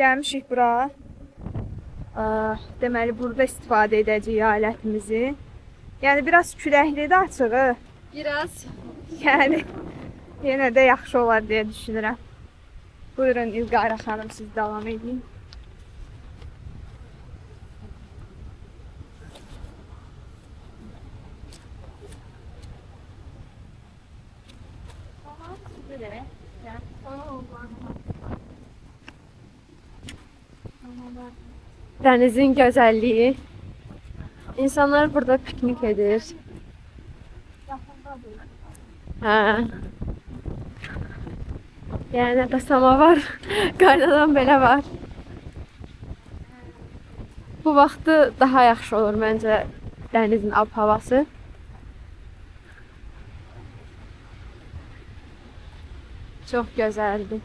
gəlmişik bura. Deməli, burada istifadə edəcəyik alətimizi. Yəni, biraz küləklidir açığı. Biraz. Yəni, yenə də yaxşı olar deyə düşünürəm. Buyurun İlqara xanım, siz davam edin. Dənizin gözəlliyi. İnsanlar burada piknik edir. Hə. Yəni də samavar, qaynadan belə var. Bu vaxtı daha yaxşı olur məncə dənizin ab-havası. Çox gözəldir.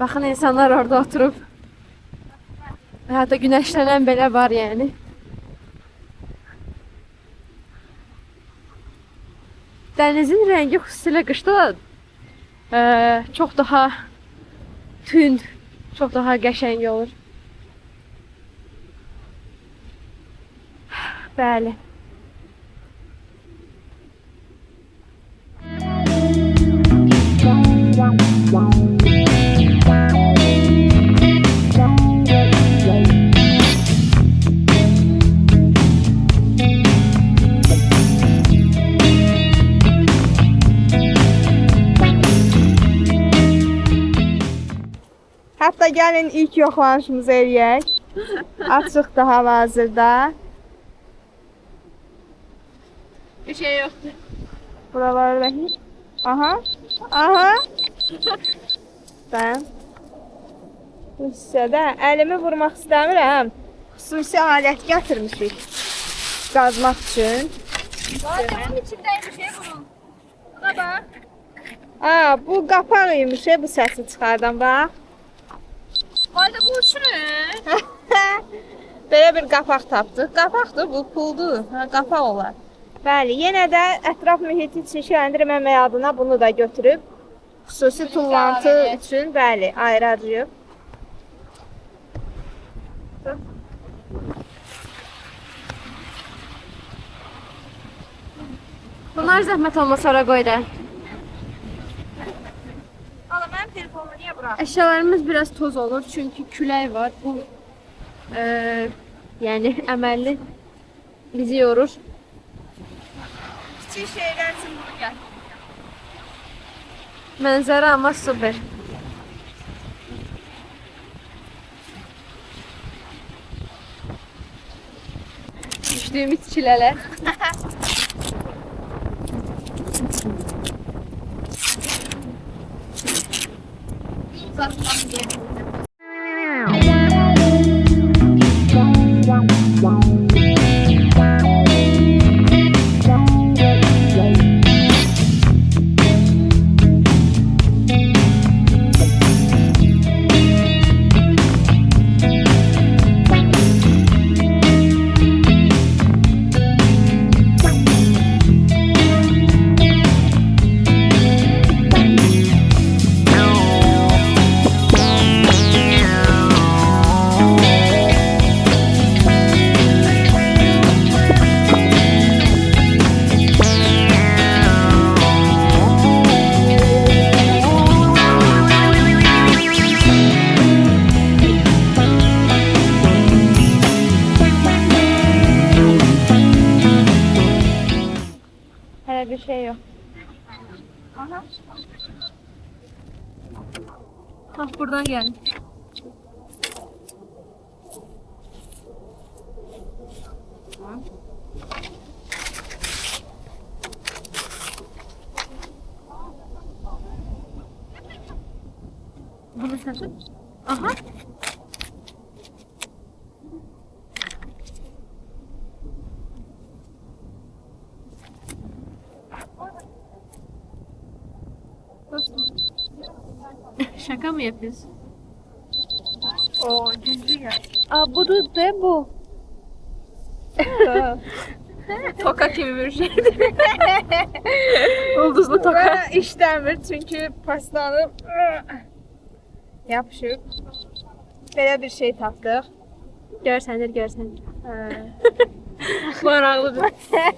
Baxın, insanlar orada oturub. Hətta günəşlənən belə var yəni. Dənizin rəngi xüsusilə qışda da çox daha tünd, çox daha qəşəng olur. Bəli. Hətta gəlin ilk yoxlanışımızı eləyək. Açıqdır hal-hazırda. Bir şey yoxdur. Buralarda hiç. Aha. Aha. Ben bu hissədə əlimi vurmaq istəmirəm. Xüsusi alət gətirmişik. Qazmaq üçün. Bunun içindəymiş bunun. Buna bax. Aa, bu qapaq imiş, bu səsi çıxardan bax. Hayda bu üçün. Belə bir qapaq tapdıq. Qapaqdır, bu puldur. Ha, qapaq olar. Bəli, yenə də ətraf mühiti çirkləndirməmək adına bunu da götürüb xüsusi tullantı üçün, bəli, ayıracağıq. Bunlar zəhmət olmasa sonra qoy da. Ala, mənim telefonumu niyə bura? Əşyalarımız biraz toz olur çünki külək var. Bu yəni əməlli bizi yorur. Kiçik şeylər üçün bunu gəl. Mənzərə amma super. Düşdüyümüz çilələr. Bir şey yok. Aha. Bak buradan gelin. Bunu sen tut. Aha. Şaka mı yapıyorsun? O gizli ya. Aa bu da bu. Toka kimi bir şeydir. Ulduzlu toka. Və işləmir çünki pastanı yapışıb. Belə bir şey tapdıq. Görsənir, görsənir. Maraqlıdır.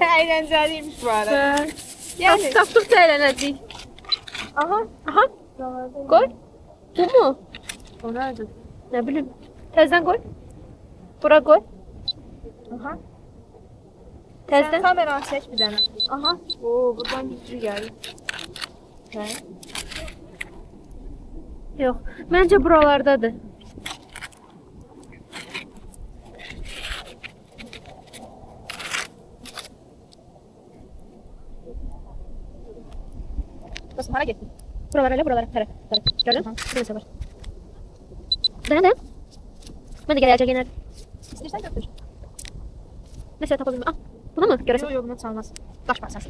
Əyləncəliymiş bu arada. Yəni tapdıqca əylənəcəyik. Aha. Aha. Qoy. Bu mu? O nədir? Nə bilim. Təzədən qoy. Bura qoy. Aha. Sən Təzədən. kameranı çək bir dənə. Aha. Oo, buradan güclü gəlir. Hə. Yox. Məncə buralardadır. Dostum, hara getdin? Buralara elə, buralara. Tərəf, tərəf. Gördün? Burası var. Dayan, dayan. Mən də gələcək yenə. İstəyirsən götür. Məsələ tapa bilməm. Ah, buna mı görəsən? Yox, yox, bunu çalmaz. Daş parçası.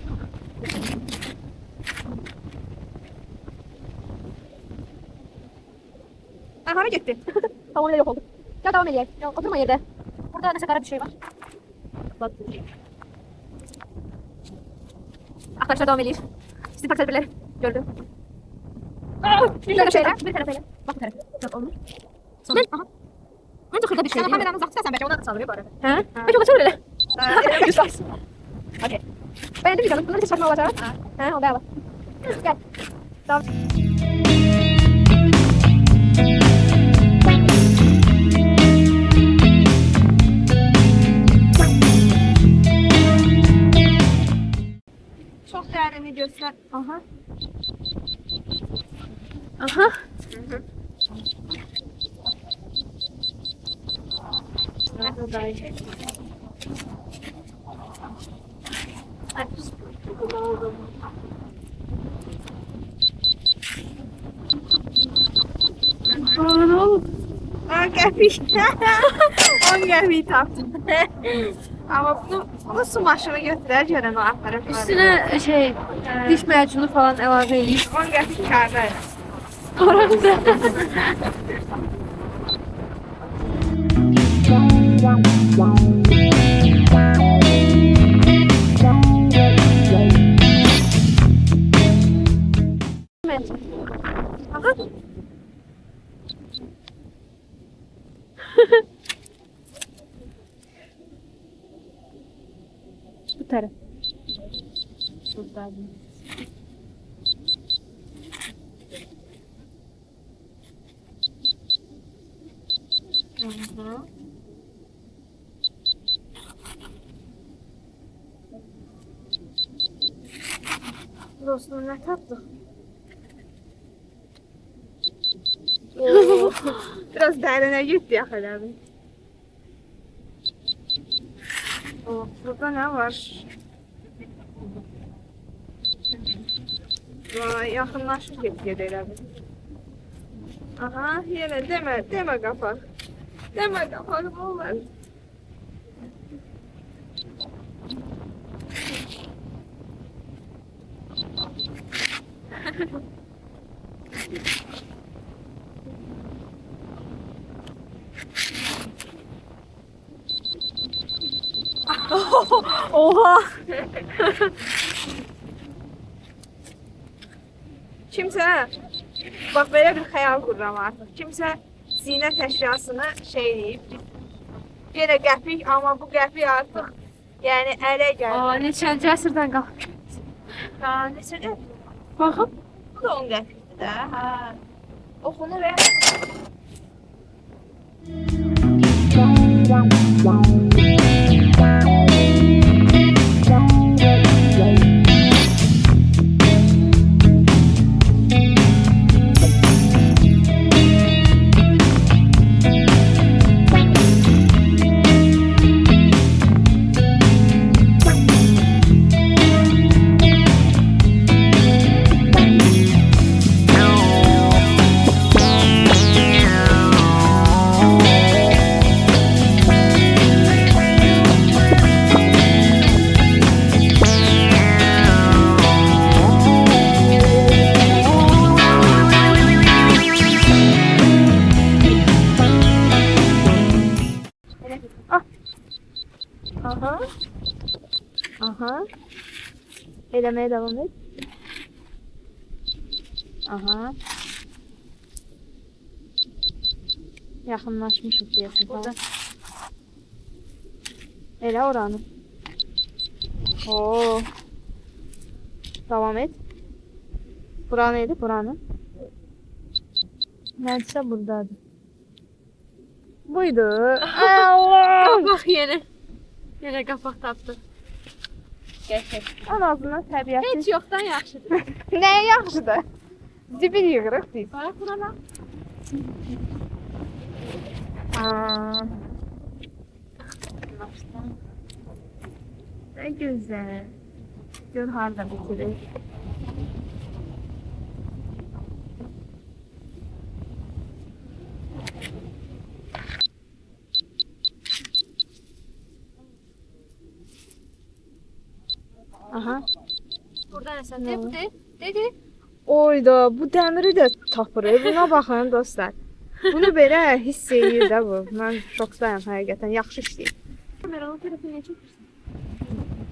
Hara getdi? Tamamilə yox oldu. Gəl davam edək. Ya, oturma yerdə. Burada nəsə qara bir şey var. Bak. Arkadaşlar devam ediyor. Sizi parçalar gördüm. Bir tərəfə elə. Bax bu tərəfə. Yox, olmur. Sonra, aha. Məncə xırda bir şey Sən deyil. kameranı uzaqdırsan bəlkə ona da çalır bu arada. Hə? Bəlkə ona çevir elə. Güzel. Okey. Beğendin mi canım? Bunları saçma olacak. Ha, o da var. Gel. Tamam. Çok değerli göster. Aha. Aha. Aa, ne oldu? 10 qəpik. 10 qəpik tapdım. Ama bunu su maşını götürər görən o aparıb. Üstüne şey, diş macunu falan əlavə edeyim. 10 qəpik karda. Paramıza. Aha. Bu taraf. Buradan. Hı. Dostum ne tatlı. Biraz dərinə getdi axı elədi. Oh, burada ne var? Vay, yaxınlaşıb get elədi. Aha, yenə demə qapaq. Demə qapaq, nə olar? Oha. Kimsə, bax belə bir xəyal qururam artıq. Kimsə zinət əşyasını şey deyib. Yenə qəpik, amma bu qəpik artıq yəni ələ gəlir. Aa, neçənci əsrdən qalıb. Ha, neçə qəpik? Baxın. Bu da 10 qəpikdir də. Hə. Oxunu və aha. Aha. Eləməyə davam et. Aha. Yaxınlaşmışıq deyəsən. Burada. Elə oranı. Oo. Davam et. Bura neydi? Buranı. Nədirsə buradadır. Buydu. Allah! Qapaq yenə. Yenə qapaq tapdı. Gətir. En azından təbiəti. Heç yoxdan yaxşıdır. Nəyə yaxşıdır? Dibin yığırıq biz. Bax buna bax. Aa. Ne güzel. Gör harda bitirir. Aha. Burada nəsə de, bu de. Dedi. Oyda, bu dəmiri də tapır. Buna baxın dostlar. Bunu belə hiss edir də bu. Mən şokdayım həqiqətən. Yaxşı işləyir. Kameralı telefonu niyə çəkirsən?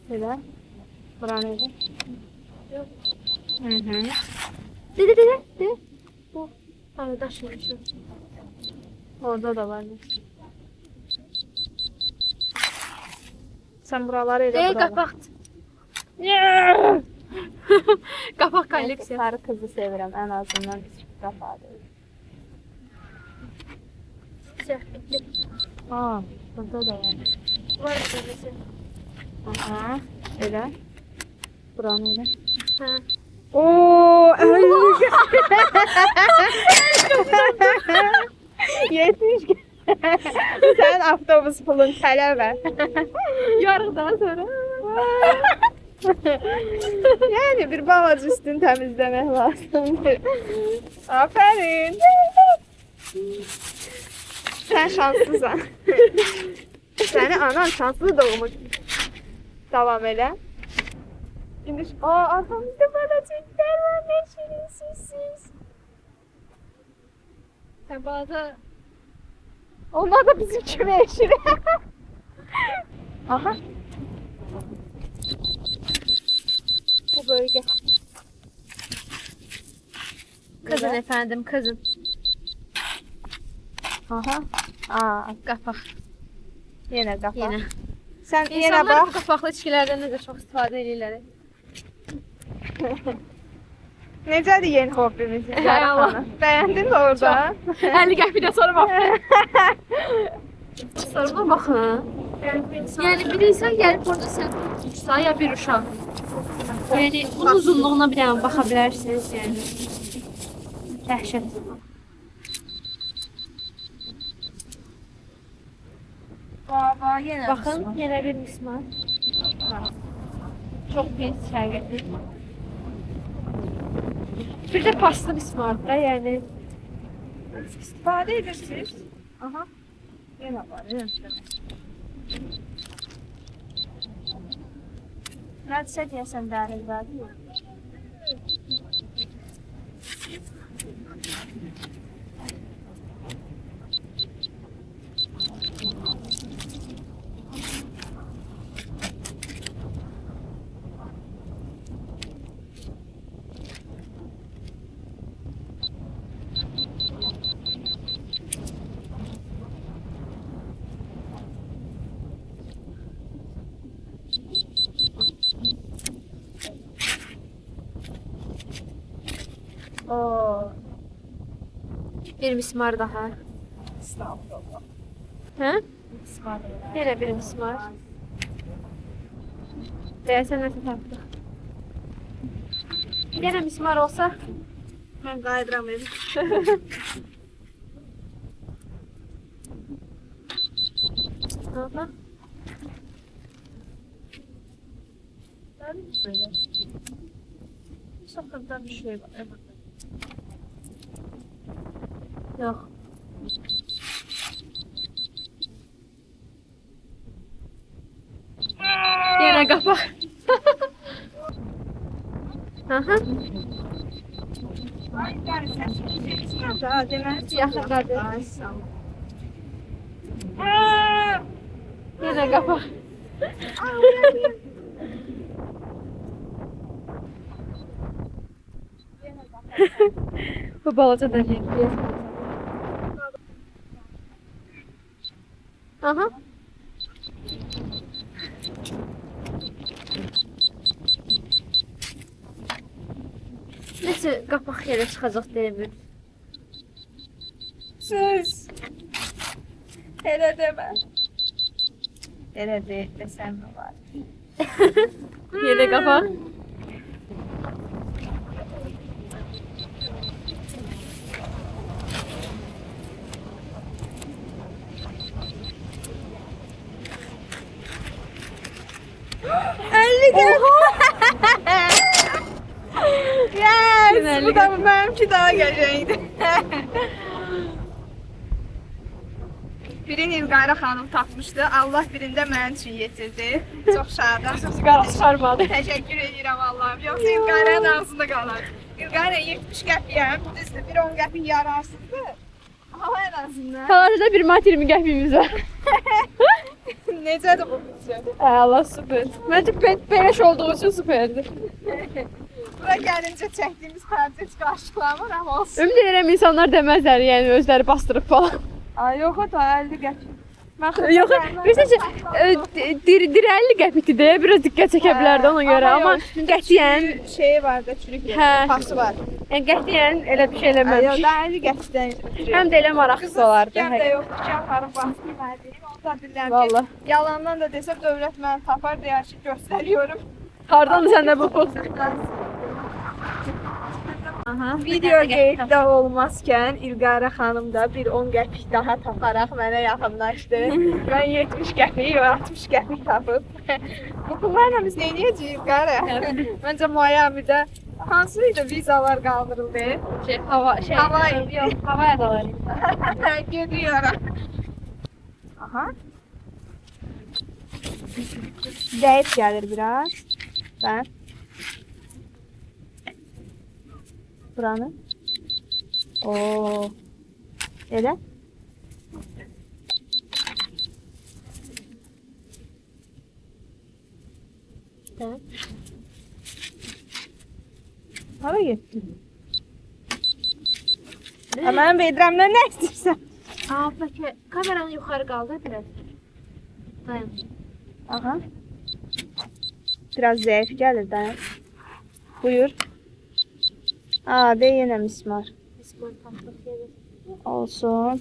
Belə. Bura neydi? Yox. Hı. De. Bu. Hadi daşıymışım. Orada da var. Sen buraları elə De, buralar. qapaq. Qapaq kolleksiya. Sarı kızı sevirəm ən azından qapadır. Siyah bitti. Aa, burada da var. Var böylesi. Aha, elə. Buranı elə. Ha. Oo, Yetmiş. Sen avtobus pulun tələbə. Yarıqdan sonra. Yani bir balaca üstünü təmizləmək lazımdır. Aferin. Sen şanslısın. Seni anan şanslı doğmuş. Devam elə. Şimdi arkamızda balacıklar var. Ne şirinsiz. Səbada Onlar da bizim kimi eşir. Aha. Bu bölge. kızın efendim, kızın. Aha. Aa, Qapaq. yenə qapa. Yenə. Sen yenə İnsanlar bu bax. qapaqlı içkilərdən necə çox istifadə edirlər. Necədir yeni hobbimiz? Hay Allah. Bəyəndin mi orada? 50 qəpikdən sonra bax. Sonra baxın. Yəni bir insan gəlib burada sən 3 saat ya bir uşaq. Yəni bunun uzunluğuna bir dənə baxa bilərsiniz yəni. Dəhşət. Baba, yenə. Baxın, yenə bir mismar. Çox pis həqiqətən. Bir də paslı mismardır da, yəni. İstifadə edirsiniz. Aha. Yenə var, yenə. Nədirsə deyəsən dərinlədir. Oo. Bir mismar daha. Estağfurullah. Hə? İsmail. Yenə bir mismar. Deyəsən nəsə tapdıq. Yenə mismar olsa, Mən qayıdıram evə. aha. Böyle. Sakında bir şey var. Evet. Yox. Yenə qapaq. Aha. Daha demək Yaxındadır. Yenə qapaq. Bu balaca da renkli. Aha. Neçə qapaq yerə çıxacaq deyə Söz. Elə demə. Elə deyil desəm mi var? Yenə qapaq. Yes! Bu da benimki daha gələcəkdi. Birini İlqayra xanım tapmışdı. Allah birində mənim üçün yetirdi. Çox şadam. Sözü qara çıxarmadı. Təşəkkür edirəm Allah'ım. Yoxsa İlqayra'nın ağzında qalar. İlqayra 70 qəpiyəm. Düzdür, bir 10 qəpik yararsızdır. Ama en azından. Kalanında bir mat 20 qəpiyimiz var. Necədir bu büdcə? Allah süper. Bence beleş olduğu için süperdi. Bura gəlincə çəkdiyimiz xərci heç qarşılamır ama olsun. Ümid edirəm insanlar deməzlər, yəni özləri bastırıb falan. Ay yox o da 50 qəpik. Yox, bilirsən diri 50 qəpikdir deyə biraz diqqət çəkə bilərdi ona görə, amma qətiyyən şeyi var da, çürük pası var. Yəni qətiyyən elə bir şey eləməmiş. Yox, da 50 qəpikdən Həm də elə maraqsız olardı. Həm də yoxdur ki, aparıb basdım mən deyim. Onu da bilirəm Vallahi. ki, yalandan da desəm dövlət məni tapar, deyər ki, göstəriyorum. Hardan səndə bu pul? Video qeyddə olmazkən İlqayra xanım da bir 10 qəpik daha taparaq mənə yaxınlaşdı. Mən 70 qəpik, o 60 qəpik tapıb. Bu pullarla biz nə edəcəyik İlqayra? Məncə Miami'də hansıydı vizalar qaldırıldı? Hava Yox, hava adaları. Gidiyorum. Aha. Zayıf gelir biraz. Ben. Buranı. Oo. Elə? Evet. Hara getdi? Mən vedirəmdən nə istəyirsən? Aa, peki kameranı yukarı kaldır biraz. Dayan. Aha. Biraz zayıf gelir dayan. Buyur. Aa, de yenə mismar. İsmail taktık yeri. Olsun.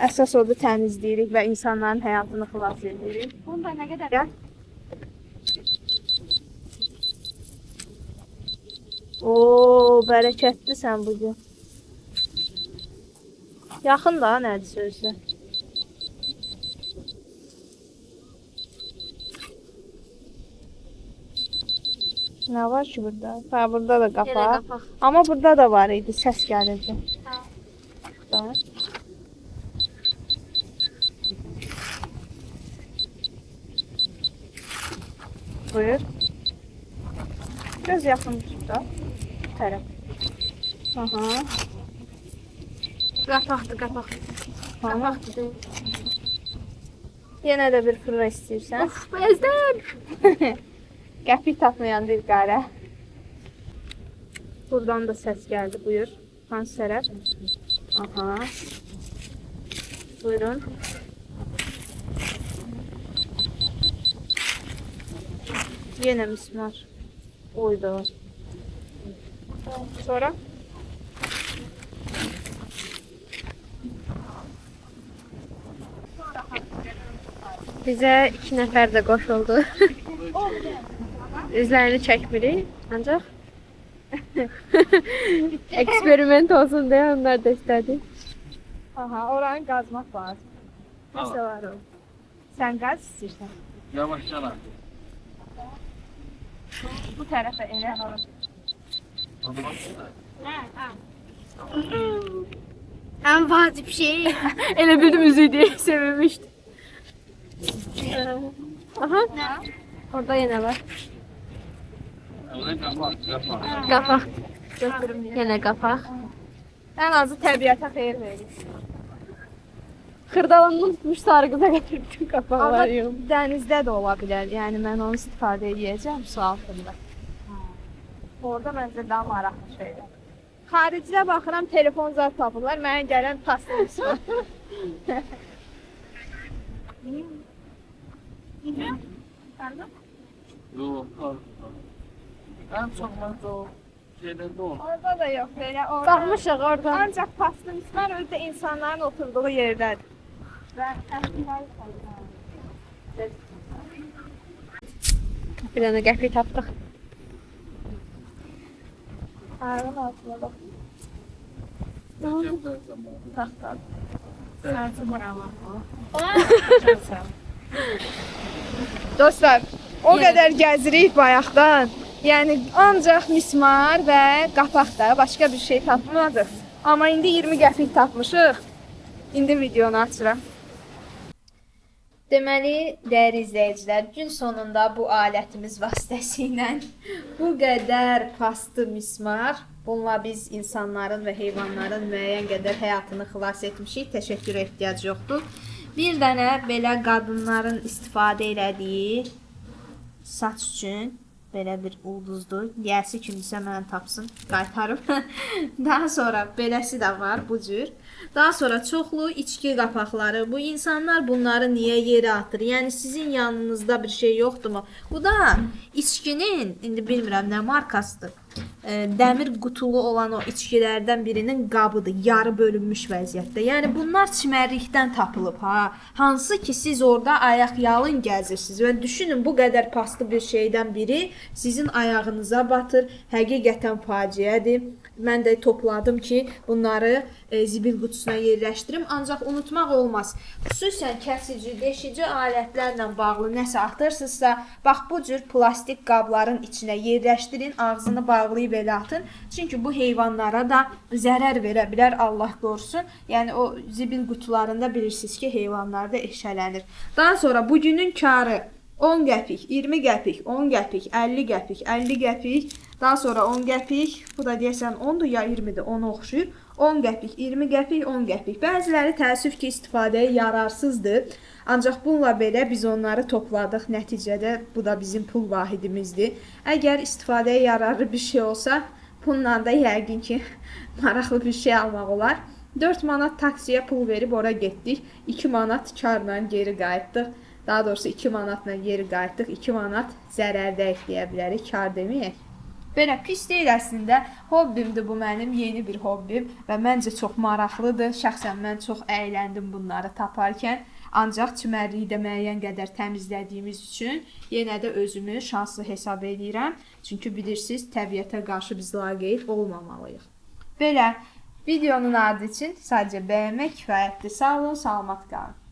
Əsas odur təmizləyirik və insanların həyatını xilas edirik. Bunda ne kadar? Gel. Oo, bərəkətlisən bu gün. Yaxın da nədir sözlə? Nə var ki burada? Ha, burada da Yine qapağı. kapak. Amma burada da var idi, səs gəlirdi. Ha. Da. Buyur. Biraz yaxın tut da. Bu tərəf. Aha. Kapaktı kapak. Kapaktı değil. Yenə də bir fırra istəyirsən. Of bezdim. Qəpik tapmayan bir qara. Buradan da səs gəldi, buyur. Hansı tərəf? Aha. Buyurun. Yenə mismar. Oydu. Sonra? Bize 2 nəfər də qoşuldu. Üzlərini çəkmirik, ancaq eksperiment olsun deyə onlar da istədi. Aha, oranı qazmaq lazım. Nəsə var o. Sən qaz istəyirsən? Yavaşça lan. Bu tərəfə elə. En vacip şey. Elə bildim üzüyü deyə sevinmişdi. Aha. Orada yenə var. Öyle kapat, kapat. Qapak. Götürüm Yenə qapaq. Ən azı təbiətə xeyir verir. Xırdalanını tutmuş sarı qıza gətirdim Amma qapaqları. dənizdə də ola bilər. Yəni mən onu istifadə edəcəm su altında. Orada məncə daha maraqlı şeylər. Xaricdə baxıram telefon zad tapırlar. Mənə gələn pastırız. Yok, en çok bence o şeylerde olur. Orada da yox belə. Orada Baxmışıq orada. ancaq pastırızlar özdə insanların oturduğu yerdədir. Və Bir dənə qəpik tapdıq. ayağın altına bax. Cebde zaman. Taxtadır. Dostlar, o qədər gəzirik bayaqdan. Yəni ancaq mismar və qapaqda başqa bir şey tapmadıq. Amma indi 20 qəpik tapmışıq. İndi videonu açıram. Deməli, dəyərli izləyicilər, gün sonunda bu alətimiz vasitəsilə bu qədər pastı mismar, bununla biz insanların və heyvanların müəyyən qədər həyatını xilas etmişik. Təşəkkürə ehtiyac yoxdur. Bir dənə belə qadınların istifadə elədiyi saç üçün belə bir ulduzdur. Gəlsi kimsə mənə tapsın, qaytarım. Daha sonra beləsi də var bu cür. Daha sonra çoxlu içki qapaqları. Bu insanlar bunları niyə yerə atır? Yəni sizin yanınızda bir şey yoxdurmu? Bu da içkinin, indi bilmirəm nə markasıdır. Dəmir qutulu olan o içkilərdən birinin qabıdır, yarı bölünmüş vəziyyətdə. Yəni bunlar çimərlikdən tapılıb ha. Hansı ki siz orada ayaq yalın gəzirsiniz və düşünün bu qədər paslı bir şeydən biri sizin ayağınıza batır. Həqiqətən faciədir. Mən də topladım ki, bunları zibil qutusuna yerləşdirim. Ancaq unutmaq olmaz. Xüsusən kəsici, deşici alətlərlə bağlı nəsə atırsınızsa, bax bu cür plastik qabların içinə yerləşdirin, ağzını bağlayıb elə atın. Çünki bu heyvanlara da zərər verə bilər, Allah qorusun. Yəni o zibil qutularında bilirsiniz ki, heyvanlar da eşələnir. Daha sonra bugünün karı 10 qəpik, 20 qəpik, 10 qəpik, 50 qəpik, 50 qəpik, daha sonra 10 qəpik, bu da deyəsən 10-dur ya 20-dir, ona oxşuyur. 10 qəpik, 20 qəpik, 10 qəpik. Bəziləri təəssüf ki, istifadəyə yararsızdır. Ancaq bununla belə biz onları topladıq. Nəticədə bu da bizim pul vahidimizdir. Əgər istifadəyə yararlı bir şey olsa, bununla da yəqin ki, maraqlı bir şey almaq olar. 4 manat taksiyə pul verib ora getdik. 2 manat karla geri qayıtdıq. Daha doğrusu 2 manatla geri qayıtdıq. 2 manat zərərdəyik deyə bilərik, kar deməyək. Belə pis deyil əslində. Hobbimdir bu mənim, yeni bir hobbim və məncə çox maraqlıdır. Şəxsən mən çox əyləndim bunları taparkən. Ancaq çimərlikdə müəyyən qədər təmizlədiyimiz üçün yenə də özümü şanslı hesab edirəm. Çünki bilirsiniz, təbiətə qarşı biz laqeyd olmamalıyıq. Belə videonun ardı üçün sadəcə bəyənmək kifayətdir. Sağ olun, salamat qalın.